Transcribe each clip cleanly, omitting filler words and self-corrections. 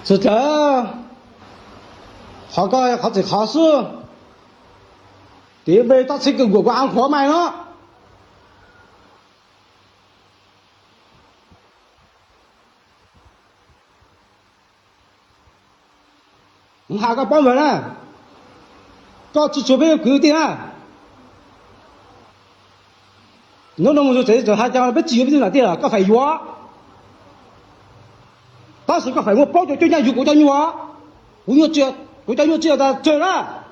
是这，好个好这考试，对面到这个我关课买了，你还个帮忙呢，搞去准备规定啊，弄就这还讲被机油不就那点了，搞废话。当时个废我包着就讲有国家女啊，我要这国家女这的这了，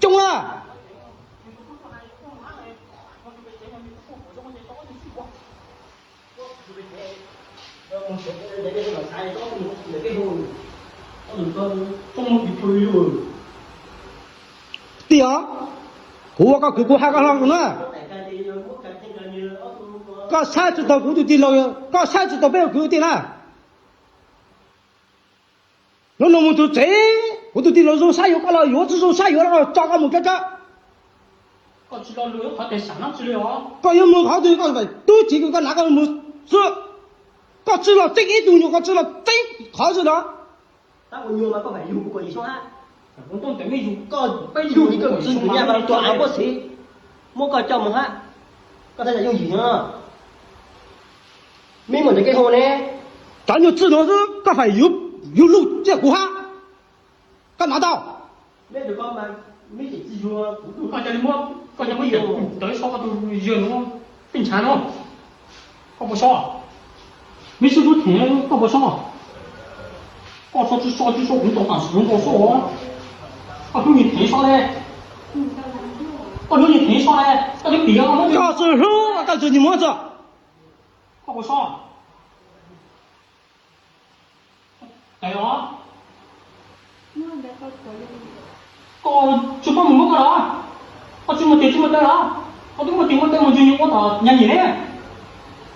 中了。对啊，我个哥还个啷个呢？搞三十多我就定了，搞30多倍我定了。那么就这，我都定了肉啥油搞了，药子肉啥油了，找个木这这。搞知道路好得上哪去了啊？搞有木好多搞的，都这个搞那个木是，搞知了这个东西搞知了这好着了。但我nhiều mà có phải dùng của gì ha? Cũng tôi tưởng dùng Có phải dùng cái cỡ gì nhà mà toàn có sĩ, mua cỡ chồng ha? Có thể là dùng gì nữa? Mình muốn cái hồ này, 咱就只能是搞phải有路这股哈，干拿到。 mấy đứa con mà mấy chỉ dùng coi cho đi mua, coi cho mấy giờ tới sau tôi giờ nó bình常không? Có bao sao? Mấy số tôi thế có bao sao? Có sao cũng tổng sản sử dụng bao số á? Có những gì thế sao đây? Có những gì thế sao đây? Có những tiền không? 搞这肉，搞这你么子？ Có bao sao? Đấy đó. Có chụp một mức đó. Có chụp một tiền đó. Có chụp một tiền một chuyện có tờ nhà gì đấy.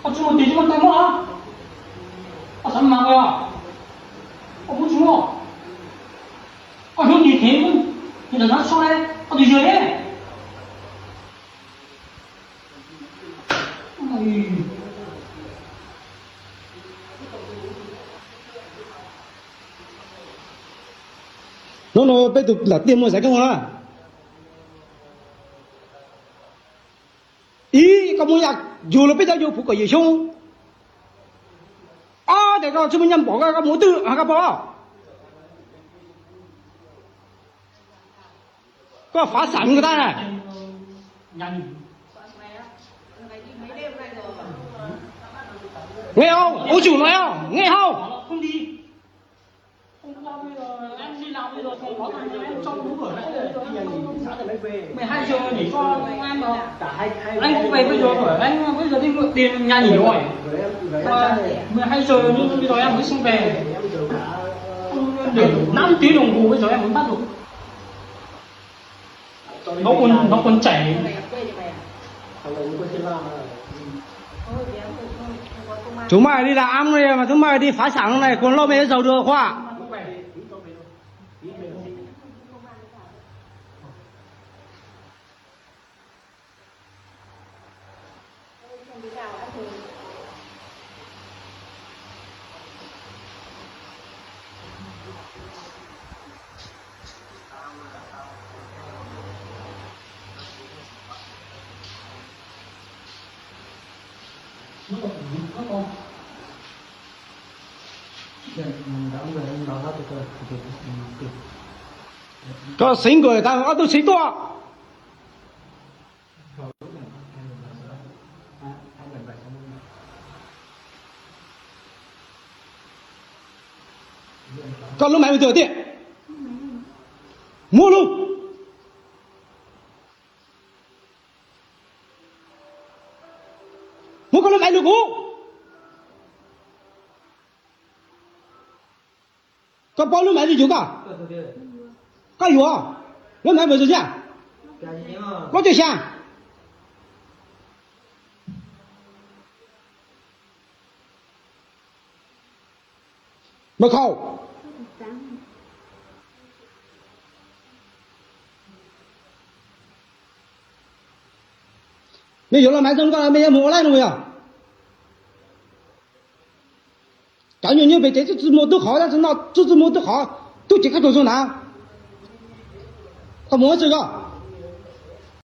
Có chụp một tiền một đó. Có sẵn mà rồi. Có bút chụp. Có hướng gì thế cũng thì là nó sao đây? Có gì rồi đấy? nó bây giờ là tiền mua giải cái mà ý có muốn nhạc dù là bây giờ dù phụ có gì không để có chúng mình bỏ cái mũi tư cái bỏ có phá sản người ta này nghe không ông chủ nói không nghe không Không đi. Hôm qua bây giờ em đi làm bây giờ không có thằng em trong đúng rồi đấy. 12 giờ nghỉ cho em mà. Anh không về bây giờ rồi, anh bây giờ đi mượn tiền nhà nghỉ rồi. 12 giờ nhưng bây giờ em mới xin về. Để 5 tiếng đồng hồ bây giờ em mới bắt được. Nó còn chảy. chúng mày đi làm này mà chúng mày đi phá sản này còn lo mấy giàu được khoa có sinh người ta có tôi sinh to con lúc mày bây giờ tiền mua luôn mua con lúc mày được không con bao lúc mày đi chịu cả cái gì à lúc mày bây giờ chưa có chuyện sao mày khâu bây giờ là mày không có mày mua lại rồi à 感觉你比这次直播都好，但是那这直播都好，都几个多钟头，他没这个。